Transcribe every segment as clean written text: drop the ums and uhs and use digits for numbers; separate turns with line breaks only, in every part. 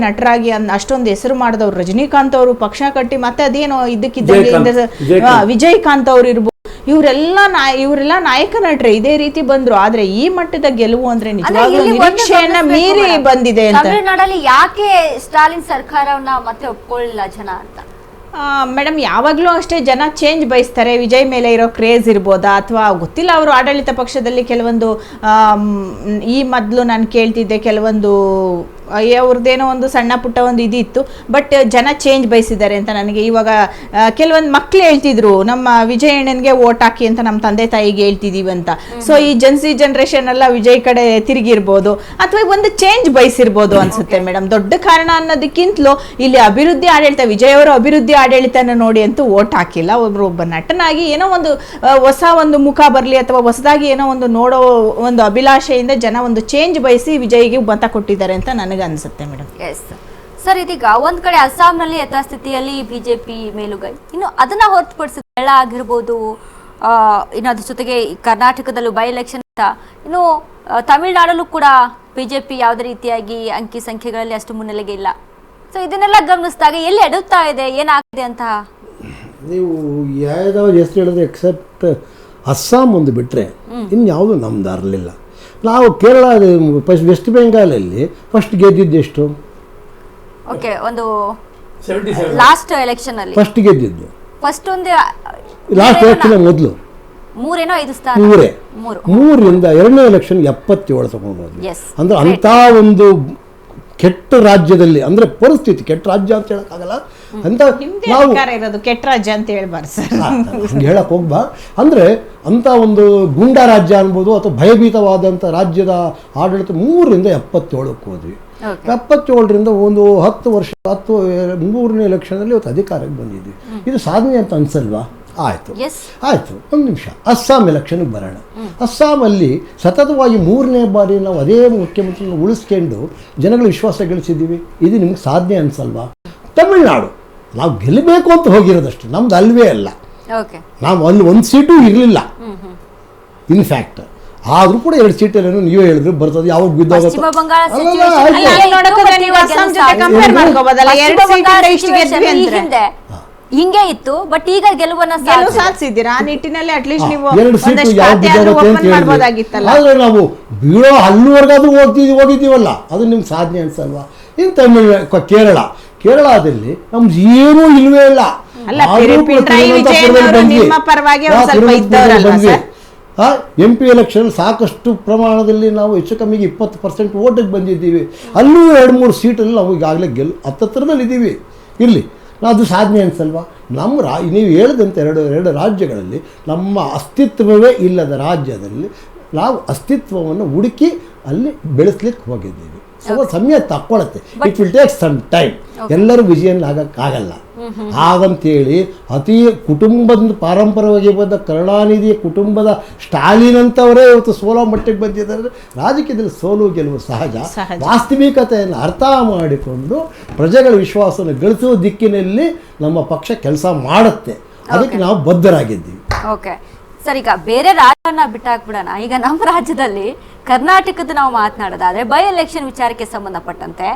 ನಟರಾಗಿ ಅಷ್ಟೊಂದು ಹೆಸರು ಮಾಡಿದವ್ರು ರಜನಿಕಾಂತ್ ಅವರು ಪಕ್ಷ ಕಟ್ಟಿ ಮತ್ತೆ ಅದೇನೋ ಇದಕ್ಕಿದ್ದಂಗೆ ವಿಜಯಕಾಂತ್ ಅವ್ರು ಇರ್ಬೋದು, ಇವರೆಲ್ಲ ನಾಯಕ ನಟರೆ ಇದೇ ರೀತಿ ಬಂದ್ರು. ಆದ್ರೆ ಈ ಮಟ್ಟದ ಗೆಲುವು ಅಂದ್ರೆ ನಿಜವಾಗ್ಲೂ ನಿರೀಕ್ಷೆಯನ್ನ ಮೀರಿ ಬಂದಿದೆ ಅಂತ.
ತಮಿಳುನಾಡಲ್ಲಿ ಯಾಕೆ ಸ್ಟಾಲಿನ್ ಸರ್ಕಾರವನ್ನ ಮತ್ತೆ ಒಪ್ಕೊಳ್ಳಿಲ್ಲ ಜನ ಅಂತ?
ಮೇಡಮ್, ಯಾವಾಗ್ಲೂ ಅಷ್ಟೇ ಜನ ಚೇಂಜ್ ಬಯಸ್ತಾರೆ. ವಿಜಯ್ ಮೇಲೆ ಇರೋ ಕ್ರೇಜ್ ಇರ್ಬೋದಾ ಅಥವಾ ಗೊತ್ತಿಲ್ಲ, ಅವರು ಆಡಳಿತ ಪಕ್ಷದಲ್ಲಿ ಕೆಲವೊಂದು ಈ ಮೊದಲು ನಾನು ಕೇಳ್ತಿದ್ದೆ ಕೆಲವೊಂದು ಅವ್ರದ್ದೇನೋ ಒಂದು ಸಣ್ಣ ಪುಟ್ಟ ಒಂದು ಇದಿತ್ತು, ಬಟ್ ಜನ ಚೇಂಜ್ ಬಯಸಿದ್ದಾರೆ ಅಂತ ನನಗೆ ಇವಾಗ ಕೆಲವೊಂದು ಮಕ್ಳು ಹೇಳ್ತಿದ್ರು ನಮ್ಮ ವಿಜಯ್ ಅಣ್ಣನ್ಗೆ ವೋಟ್ ಹಾಕಿ ಅಂತ ನಮ್ಮ ತಂದೆ ತಾಯಿಗೆ ಹೇಳ್ತಿದೀವಿ ಅಂತ. ಸೊ ಈ ಜನ್ಸಿ ಜನರೇಷನ್ ಎಲ್ಲ ವಿಜಯ್ ಕಡೆ ತಿರುಗಿರ್ಬೋದು ಅಥವಾ ಒಂದು ಚೇಂಜ್ ಬಯಸಿರ್ಬೋದು ಅನ್ಸುತ್ತೆ ಮೇಡಮ್. ದೊಡ್ಡ ಕಾರಣ ಅನ್ನೋದಕ್ಕಿಂತಲೂ ಇಲ್ಲಿ ಅಭಿವೃದ್ಧಿ ಆಡಳಿತ, ವಿಜಯ್ ಅವರ ಅಭಿವೃದ್ಧಿ ಆಡಳಿತನ ನೋಡಿ ಅಂತೂ ವೋಟ್ ಹಾಕಿಲ್ಲ. ಒಬ್ಬ ನಟನಾಗಿ ಏನೋ ಒಂದು ಹೊಸ ಒಂದು ಮುಖ ಬರಲಿ ಅಥವಾ ಹೊಸದಾಗಿ ಏನೋ ಒಂದು ನೋಡೋ ಒಂದು ಅಭಿಲಾಷೆಯಿಂದ ಜನ ಒಂದು ಚೇಂಜ್ ಬಯಸಿ ವಿಜಯ್ಗೆ ಮತ ಕೊಟ್ಟಿದ್ದಾರೆ ಅಂತ ನನಗೆ ಅನ್ಸುತ್ತೆ ಮೇಡಮ್.
ಎಸ್ ಸರ್, ಇದೀಗ ಒಂದ್ ಕಡೆ ಅಸ್ಸಾಂನಲ್ಲಿ ಯಥಾಸ್ಥಿತಿಯಲ್ಲಿ ಬಿಜೆಪಿ ಮೇಲುಗೈ, ಇನ್ನು ಅದನ್ನ ಹೊರತುಪಡಿಸಿ ಕೇರಳ ಆಗಿರ್ಬೋದು, ಇನ್ನು ಅದ್ರ ಜೊತೆಗೆ ಕರ್ನಾಟಕದಲ್ಲೂ ಬೈ ಎಲೆಕ್ಷನ್ ಅಂತ, ಇನ್ನು ತಮಿಳುನಾಡಲ್ಲೂ ಕೂಡ ಬಿಜೆಪಿ ಯಾವುದೇ ರೀತಿಯಾಗಿ ಅಂಕಿ ಸಂಖ್ಯೆಗಳಲ್ಲಿ ಅಷ್ಟು ಮುನ್ನೆಲೆಗೆ ಇಲ್ಲ. ಸೊ ಇದನ್ನೆಲ್ಲ ಗಮನಿಸಿದಾಗ ಎಲ್ಲಿ ಎಡುತ್ತಾ ಇದೆ, ಏನಾಗ್ತಿದೆ ಅಂತ
ನೀವು ಯಾವ್ದಾದ್ರು ಹೆಸರು ಹೇಳಿದ್ರೆ ಎಕ್ಸೆಪ್ಟ್ ಅಸ್ಸಾಂ ಒಂದು ಬಿಟ್ಟರೆ ಇನ್ಯಾವುದು ನಮ್ದು ಅರಲಿಲ್ಲ. ನಾವು ಕೇರಳ ವೆಸ್ಟ್ ಬೆಂಗಾಲಲ್ಲಿ ಫಸ್ಟ್ ಗೆದ್ದಿದ್ದೆಷ್ಟು?
ಓಕೆ, ಒಂದು ಲಾಸ್ಟ್ ಎಲೆಕ್ಷನ್ ಅಲ್ಲಿ
ಫಸ್ಟ್ ಗೆದ್ದಿದ್ದು
ಫಸ್ಟ್ ಒಂದು
ಲಾಸ್ಟ್ ಎಲೆಕ್ಷನ್ ಮೊದಲು
ಮೂರೇನೋ 5 ಸ್ಥಾನ,
ಮೂರರಿಂದ ಎರಡನೇ ಎಲೆಕ್ಷನ್ 77 ತಗೊಂಡೋದ್ವಿ. ಅಂದ್ರೆ ಅಂಥ ಒಂದು ಕೆಟ್ಟ ರಾಜ್ಯದಲ್ಲಿ, ಅಂದ್ರೆ ಪರಿಸ್ಥಿತಿ ಕೆಟ್ಟ ರಾಜ್ಯ ಅಂತ ಹೇಳಕ್ಕಾಗಲ್ಲ ಅಂತ
ನಾವು ಕೆಟ್ಟ ರಾಜ್ಯ ಅಂತ ಹೇಳ್ಬಾರ್ದು ಸರ್,
ಹೇಳಕ್ ಹೋಗ್ಬಾ. ಅಂದ್ರೆ ಅಂತ ಒಂದು ಗೂಂಡಾ ರಾಜ್ಯ ಅನ್ಬೋದು ಅಥವಾ ಭಯಭೀತವಾದಂಥ ರಾಜ್ಯದ ಆಡಳಿತ 3ರಿಂದ 77ಕ್ಕೆ ಹೋದ್ವಿ. 77ರಿಂದ ಒಂದು 10 ವರ್ಷ 3ನೇ ಎಲೆಕ್ಷನಲ್ಲಿ ಇವತ್ತು ಅಧಿಕಾರಕ್ಕೆ ಬಂದಿದ್ವಿ. ಇದು ಸಾಧನೆ ಅಂತ ಅನ್ಸಲ್ವಾ? ಆಯಿತು, ಒಂದು ನಿಮಿಷ ಅಸ್ಸಾಂ ಎಲೆಕ್ಷನ್ಗೆ ಬರೋಣ. ಅಸ್ಸಾಮಲ್ಲಿ ಸತತವಾಗಿ 3ನೇ ಬಾರಿ ನಾವು ಅದೇ ಮುಖ್ಯಮಂತ್ರಿನ ಉಳಿಸ್ಕೊಂಡು ಜನಗಳ ವಿಶ್ವಾಸ ಗಳಿಸಿದ್ದೀವಿ. ಇದು ನಿಮ್ಗೆ ಸಾಧನೆ ಅನ್ಸಲ್ವಾ? ತಮಿಳುನಾಡು ನಾವು ಗೆಲ್ಲಬೇಕು ಅಂತ ಹೋಗಿರೋದಷ್ಟೇ, ನಮ್ದು ಅಲ್ವೇ ಅಲ್ಲ. ನಾವು ಅಲ್ಲಿ ಒಂದು ಸೀಟು ಇರಲಿಲ್ಲ ಇನ್ಫ್ಯಾಕ್ಟ್. ಆದರೂ ಕೂಡ 2 ಸೀಟಲ್ಲೇನೋ ನೀವೇ ಹೇಳಿದ್ರು ಬರ್ತದೆ, ಯಾವಾಗ ಬಿದ್ದೋಗುತ್ತೆ.
ಹಿಂಗೆ ಇತ್ತು, ಬಟ್ ಈಗ ಗೆಲುವನ್ನ
ಸಾಧಿಸಿದ್ದೀರಾ ಆ ನಿಟ್ಟಿನಲ್ಲಿ. ಅಟ್ಲೀಸ್ಟ್ ನೀವು
2 ಸೀಟು ಆದ್ರೆ ನಾವು ಬೀಳೋ ಹಲ್ಲುವರೆಗಾದ್ರೂ ಹೋಗಿದ್ದೀವಲ್ಲ, ಅದು ನಿಮ್ಗೆ ಸಾಧನೆ ಅನ್ಸಲ್ವಾ? ಇನ್ನು ಕೇರಳದಲ್ಲಿ ನಮ್ದು ಏನೂ ಇಲ್ವೇ ಇಲ್ಲ. MP ಎಲೆಕ್ಷನ್ ಸಾಕಷ್ಟು ಪ್ರಮಾಣದಲ್ಲಿ ನಾವು ಹೆಚ್ಚು ಕಮ್ಮಿಗೆ 20% ಓಟಿಗೆ ಬಂದಿದ್ದೀವಿ. ಅಲ್ಲೂ 2-3 ಸೀಟಲ್ಲಿ ನಾವು ಈಗಾಗಲೇ ಹತ್ತತ್ರದಲ್ಲಿ ಇದ್ದೀವಿ. ಇರಲಿ, ಅದು ಸಾಧನೆ ಅನ್ಸಲ್ವಾ? ನೀವು ಹೇಳಿದಂತೆ ಎರಡು ರಾಜ್ಯಗಳಲ್ಲಿ ನಮ್ಮ ಅಸ್ತಿತ್ವವೇ ಇಲ್ಲದ ರಾಜ್ಯದಲ್ಲಿ ನಾವು ಅಸ್ತಿತ್ವವನ್ನು ಹುಡುಕಿ ಅಲ್ಲಿ ಬೆಳೆಸ್ಲಿಕ್ಕೆ ಹೋಗಿದ್ದೀವಿ. ಸಮಯ ತಕ್ಕೊಳತ್ತೆ, it will take some time. ಎಲ್ಲರೂ ವಿಜಯನ್ ಆಗಕ್ಕಾಗಲ್ಲ. ಹಾಗಂತೇಳಿ ಅತಿ ಕುಟುಂಬದ ಪಾರಂಪರ್ಯವಾಗಿ ಬಂದ ಕರುಣಾನಿಧಿಯ ಕುಟುಂಬದ ಸ್ಟಾಲಿನ್ ಅಂತವರೇ ಇವತ್ತು ಸೋಲೋ ಮಟ್ಟಿಗೆ ಬಂದಿದ್ದಾರೆ. ರಾಜಕೀಯದಲ್ಲಿ ಸೋಲು ಗೆಲುವು ಸಹಜ. ವಾಸ್ತವಿಕತೆಯನ್ನು ಅರ್ಥ ಮಾಡಿಕೊಂಡು ಪ್ರಜೆಗಳ ವಿಶ್ವಾಸವನ್ನು ಗಳಿಸುವ ದಿಕ್ಕಿನಲ್ಲಿ ನಮ್ಮ ಪಕ್ಷ ಕೆಲಸ ಮಾಡುತ್ತೆ. ಅದಕ್ಕೆ ನಾವು ಬದ್ಧರಾಗಿದ್ದೀವಿ.
ಓಕೆ ಸರ್, ಈಗ ಬೇರೆ ರಾಜ್ಯವನ್ನ ಬಿಟ್ಟಾಕ್ಬಿಡೋಣ. ಈಗ ನಮ್ಮ ರಾಜ್ಯದಲ್ಲಿ ಕರ್ನಾಟಕದ ನಾವು ಮಾತನಾಡೋದಾದ್ರೆ ಬೈ ಎಲೆಕ್ಷನ್ ವಿಚಾರಕ್ಕೆ ಸಂಬಂಧಪಟ್ಟಂತೆ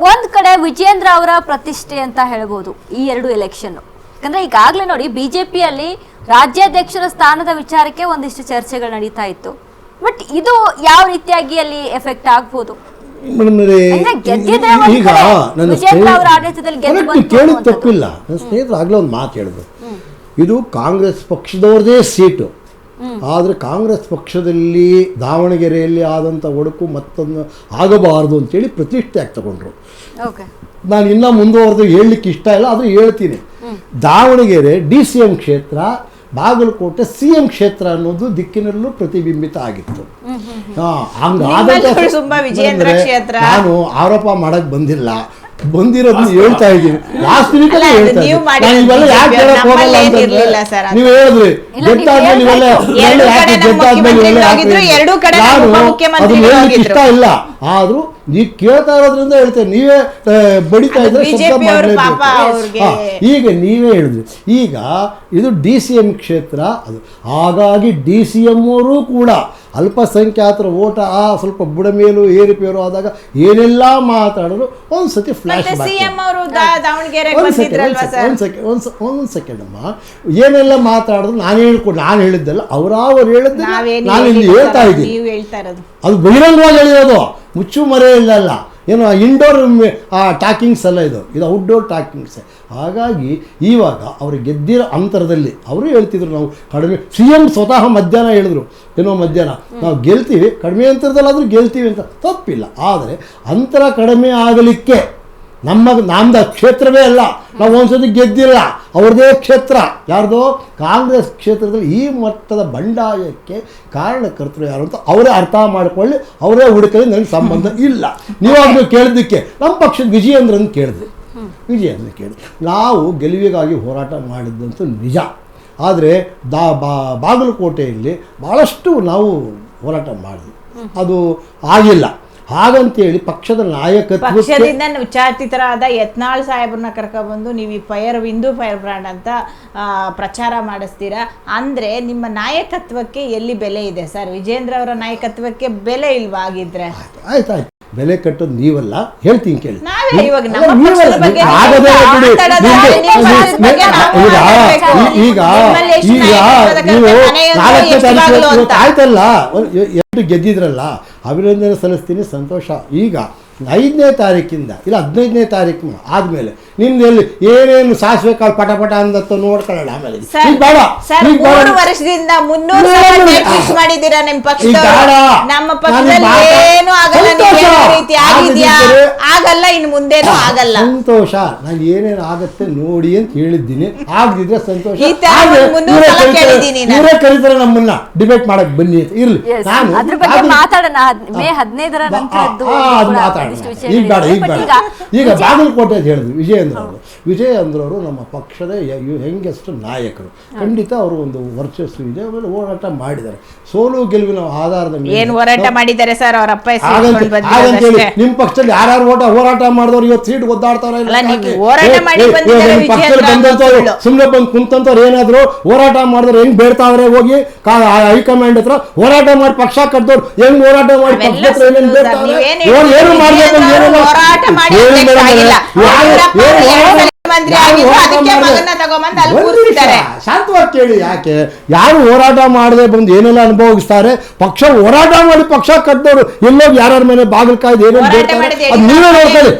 ಒಂದ್ ಕಡೆ ವಿಜೇಂದ್ರ ಅವರ ಪ್ರತಿಷ್ಠೆ ಅಂತ ಹೇಳ್ಬೋದು ಈ 2 ಎಲೆಕ್ಷನ್. ಯಾಕಂದ್ರೆ ಈಗಾಗಲೇ ನೋಡಿ ಬಿಜೆಪಿಯಲ್ಲಿ ರಾಜ್ಯಾಧ್ಯಕ್ಷರ ಸ್ಥಾನದ ವಿಚಾರಕ್ಕೆ ಒಂದಿಷ್ಟು ಚರ್ಚೆಗಳು ನಡೀತಾ ಇತ್ತು, ಬಟ್ ಇದು ಯಾವ ರೀತಿಯಾಗಿ ಅಲ್ಲಿ ಎಫೆಕ್ಟ್ ಆಗ್ಬೋದು?
ಈಗ ಕೇಳಿದ ತಪ್ಪಿಲ್ಲ. ನನ್ನ ಸ್ನೇಹಿತರು ಆಗ್ಲೇ ಒಂದು ಮಾತು ಹೇಳಿದ್ರು, ಇದು ಕಾಂಗ್ರೆಸ್ ಪಕ್ಷದವ್ರದೇ ಸೀಟು. ಆದರೆ ಕಾಂಗ್ರೆಸ್ ಪಕ್ಷದಲ್ಲಿ ದಾವಣಗೆರೆಯಲ್ಲಿ ಆದಂಥ ಒಡಕು ಮತ್ತೊಂದು ಆಗಬಾರದು ಅಂತೇಳಿ ಪ್ರತಿಷ್ಠೆಯಾಗಿ ತಗೊಂಡ್ರು. ನಾನು ಇನ್ನೂ ಮುಂದುವರೆದು ಹೇಳಲಿಕ್ಕೆ ಇಷ್ಟ ಇಲ್ಲ, ಆದರೂ ಹೇಳ್ತೀನಿ. ದಾವಣಗೆರೆ DCM ಕ್ಷೇತ್ರ, ಬಾಗಲಕೋಟೆ CM ಕ್ಷೇತ್ರ ಅನ್ನೋದು ದಿಕ್ಕಿನಲ್ಲೂ ಪ್ರತಿಬಿಂಬಿತ ಆಗಿತ್ತು. ನಾನು ಆರೋಪ ಮಾಡಕ್ ಬಂದಿಲ್ಲ, ಬಂದಿರೋದನ್ನ ಹೇಳ್ತಾ ಇದ್ದೀನಿ. ವಾಸ್ತವಿಕತೆ ಹೇಳ್ತಾ ಇದ್ದೀನಿ. ಇವೆಲ್ಲ ಯಾಕೆ ಹೇಳಕ್ ಹೋಗಲ್ಲ ಅಂತಂದ್ರೆ ನೀವು ಹೇಳಿದ್ರಿ ಗೆದ್ದಾದ್ಮೇಲೆ ಅದನ್ನ ಹೇಳಲಿಕ್ಕೆ ಇಷ್ಟ ಇಲ್ಲ. ಆದರೂ ನೀವು ಕೇಳ್ತಾ ಇರೋದ್ರಿಂದ ಹೇಳ್ತೇವೆ, ನೀವೇ ಬಡಿತಾ ಇದ್ರೆ ಶಬ್ದ
BJP ಅವರು
ಮಾಡಲೇಬೇಕು.
ಪಾಪ ಅವ್ರಿಗೆ
ಈಗ ನೀವೇ ಹೇಳಿದ್ರಿ, ಈಗ ಇದು DCM ಕ್ಷೇತ್ರ ಅದು, ಹಾಗಾಗಿ DCM ಅವರು ಕೂಡ ಅಲ್ಪಸಂಖ್ಯಾತರ ಓಟ ಸ್ವಲ್ಪ ಬುಡಮೇಲು ಏರುಪೇರು ಆದಾಗ ಏನೆಲ್ಲ ಮಾತಾಡಿದ್ರು ಒಂದ್ಸತಿ ಫ್ಲಾಶ್
ಸಿಎಂ ಅವರು ದಾವಣಗೆರೆ
ಒಂದು ಸೆಕೆಂಡ್ ಅಮ್ಮ, ಏನೆಲ್ಲ ಮಾತಾಡಿದ್ರು ನಾನು ಹೇಳಿದ್ದಲ್ಲ, ಅವ್ರು ಹೇಳಿದ್ದೆ ನಾನು ಇಲ್ಲಿ ಹೇಳ್ತಾ ಇದ್ದೀನಿ.
ನೀವು ಹೇಳ್ತಾ ಇರೋದು
ಅದು ಬಹಿರಂಗವಾಗಿ ಹೇಳಿರೋದು, ಮುಚ್ಚು ಮರೆ ಇಲ್ಲಲ್ಲ, ಏನು ಇಂಡೋರ್ ಟಾಕಿಂಗ್ಸ್ ಅಲ್ಲ, ಇದು ಔಟ್ಡೋರ್ ಟಾಕಿಂಗ್ಸ್. ಹಾಗಾಗಿ ಇವಾಗ ಅವರು ಗೆದ್ದಿರೋ ಅಂತರದಲ್ಲಿ ಅವರು ಹೇಳ್ತಿದ್ರು ನಾವು ಕಡಿಮೆ, CM ಸ್ವತಃ ಮಧ್ಯಾಹ್ನ ಹೇಳಿದ್ರು, ಮಧ್ಯಾಹ್ನ ನಾವು ಗೆಲ್ತೀವಿ, ಕಡಿಮೆ ಅಂತರದಲ್ಲಾದರೂ ಗೆಲ್ತೀವಿ ಅಂತ, ತಪ್ಪಿಲ್ಲ. ಆದರೆ ಅಂತರ ಕಡಿಮೆ ಆಗಲಿಕ್ಕೆ ನಮ್ಮದು ಕ್ಷೇತ್ರವೇ ಅಲ್ಲ, ನಾವು ಒಂದ್ಸತಿ ಗೆದ್ದಿಲ್ಲ, ಅವ್ರದ್ದೇ ಕ್ಷೇತ್ರ, ಯಾರ್ದೋ ಕಾಂಗ್ರೆಸ್ ಕ್ಷೇತ್ರದಲ್ಲಿ ಈ ಮಟ್ಟದ ಬಂಡಾಯಕ್ಕೆ ಕಾರಣಕರ್ತರು ಯಾರು ಅಂತ ಅವರೇ ಅರ್ಥ ಮಾಡಿಕೊಳ್ಳಿ, ಅವರೇ ಹುಡುಕಲಿ, ನನಗೆ ಸಂಬಂಧ ಇಲ್ಲ. ನೀವಾಗಲೂ ಕೇಳಿದ್ದಕ್ಕೆ ನಮ್ಮ ಪಕ್ಷದ ವಿಜಯೇಂದ್ರನ್ ಕೇಳಿದ್ವಿ, ನಾವು ಗೆಲುವಿಗಾಗಿ ಹೋರಾಟ ಮಾಡಿದ್ದಂತೂ ನಿಜ. ಆದರೆ ಬಾಗಲಕೋಟೆಯಲ್ಲಿ ಭಾಳಷ್ಟು ನಾವು ಹೋರಾಟ ಮಾಡಿದ್ವಿ, ಅದು ಆಗಿಲ್ಲ. ಹಾಗಂತೇಳಿ ಪಕ್ಷದ
ಪಕ್ಷದಿಂದ ವಿಚಾರಿತರಾದ ಯತ್ನಾಳ್ ಸಾಹೇಬ್ರನ್ನ ಕರ್ಕೊಬಂದು ನೀವು ಈ ಹಿಂದೂ ಫೈರ್ ಬ್ರ್ಯಾಂಡ್ ಅಂತ ಪ್ರಚಾರ ಮಾಡಿಸ್ತೀರಾ ಅಂದರೆ ನಿಮ್ಮ ನಾಯಕತ್ವಕ್ಕೆ ಎಲ್ಲಿ ಬೆಲೆ ಇದೆ ಸರ್? ವಿಜೇಂದ್ರ ಅವರ ನಾಯಕತ್ವಕ್ಕೆ ಬೆಲೆ ಇಲ್ವಾ ಆಗಿದ್ರೆ?
ಆಯ್ತು, ಬೆಲೆ ಕಟ್ಟೋದು ನೀವಲ್ಲ, ಹೇಳ್ತೀನಿ ಕೇಳಿ. ಈಗ ನೀವು 4ನೇ ತಾರೀಕು ಆಯ್ತಲ್ಲ, 8 ಗೆದ್ದಿದ್ರಲ್ಲ, ಅಭಿನಂದನೆ ಸಲ್ಲಿಸ್ತೀನಿ, ಸಂತೋಷ. ಈಗ 5ನೇ ತಾರೀಕಿಂದ ಇಲ್ಲ 15ನೇ ತಾರೀಕು ಆದಮೇಲೆ ನಿಮ್ದು ಎಲ್ಲಿ ಏನೇನು ಸಾಸಿವೆ ಕಾಳು ಪಟ ಅಂದತ್ತ ನೋಡ್ಕೊಳ್ಳೋಣ. ಆಮೇಲೆ
ವರ್ಷದಿಂದ 300 ಮಾಡಿದ್ದೀರಾ ನಿಮ್ಮ ಪಕ್ಷದವರು, ನಮ್ಮ ಪಕ್ಷದಲ್ಲಿ ಏನು ಆಗಲ್ಲ, ಇನ್ನು ಮುಂದೇನು ಆಗಲ್ಲ.
ಸಂತೋಷ, ನಾನು ಏನೇನು ಆಗತ್ತೆ ನೋಡಿ ಅಂತ ಹೇಳಿದ್ದೀನಿ, ಆಗದಿದ್ರೆ ಸಂತೋಷ. ಇವರೇ ಕರೀತಾರೆ ನಮ್ಮನ್ನ ಡಿಬೇಟ್ ಮಾಡಕ್ ಬನ್ನಿ ಅಂತ. ಇರ್ಲಿ, ನಾನು
ಮಾತಾಡೋಣ ಮೇ 15ರ ನಂತರದ್ದು
ಮಾತಾಡೋಣ. ಈಗ ಬೇಡ. ಈಗ ಬಾಗಲಕೋಟೆ ಹೇಳಿದ್ರು ವಿಜಯೇಂದ್ರ ಅವರು ನಮ್ಮ ಪಕ್ಷದ ಹೆಂಗೆಸ್ಟ್ ನಾಯಕರು, ಖಂಡಿತ ಅವರು ಒಂದು ವರ್ಚಸ್ಸು ಇದೆ, ಆಮೇಲೆ ಹೋರಾಟ ಮಾಡಿದ್ದಾರೆ. ಸೋಲು ಗೆಲುವಿನ ಆಧಾರದ ಮೇಲೆ
ಏನು ಹೋರಾಟ ಮಾಡಿದ್ದಾರೆ ಸರ್? ಅವರ ಅಪ್ಪ
ನಿಮ್ಮ ಪಕ್ಷದಲ್ಲಿ ಯಾರ್ಯಾರು ಹೋರಾಟ ಮಾಡಿದವ್ರು ಇವತ್ತು ಸೀಟ್ ಒದ್ದಾಡ್ತಾರ, ಸುಮ್ಮನೆ ಬಂದು ಕುಂತಂತವ್ರು ಏನಾದ್ರು ಹೋರಾಟ ಮಾಡಿದ್ರು ಹೆಂಗ್ ಬೇಡ್ತಾವ್ರೆ, ಹೋಗಿ ಹೈಕಮಾಂಡ್ ಹತ್ರ ಹೋರಾಟ ಮಾಡಿ ಪಕ್ಷ ಕಟ್ಟಿದವ್ರು ಹೆಂಗ್ ಹೋರಾಟ ಮಾಡಿ ಪಕ್ಷ ಹತ್ರ ಏನೇನು ಬೇಡ್ತಾವ್ರೆ, ಏನು ಮಾಡ್ಬೇಕು, ಶಾಂತವಾಗಿ ಕೇಳಿ. ಯಾಕೆ ಯಾರು ಹೋರಾಟ ಮಾಡದೆ ಬಂದು ಏನೆಲ್ಲ ಅನುಭವಿಸ್ತಾರೆ, ಪಕ್ಷ ಹೋರಾಟ ಮಾಡಿ ಪಕ್ಷ ಕಟ್ಟಿದವರು ಎಲ್ಲೋಗಿ ಯಾರ್ಯಾರ ಮೇಲೆ ಬಾಗಿಲು ಕಾಯ್ದು ಏನೇನು ಬೇಡ್ತಾರೆ, ಅದು ನೀವೇ ನೋಡ್ಕೊಳ್ಳಿ.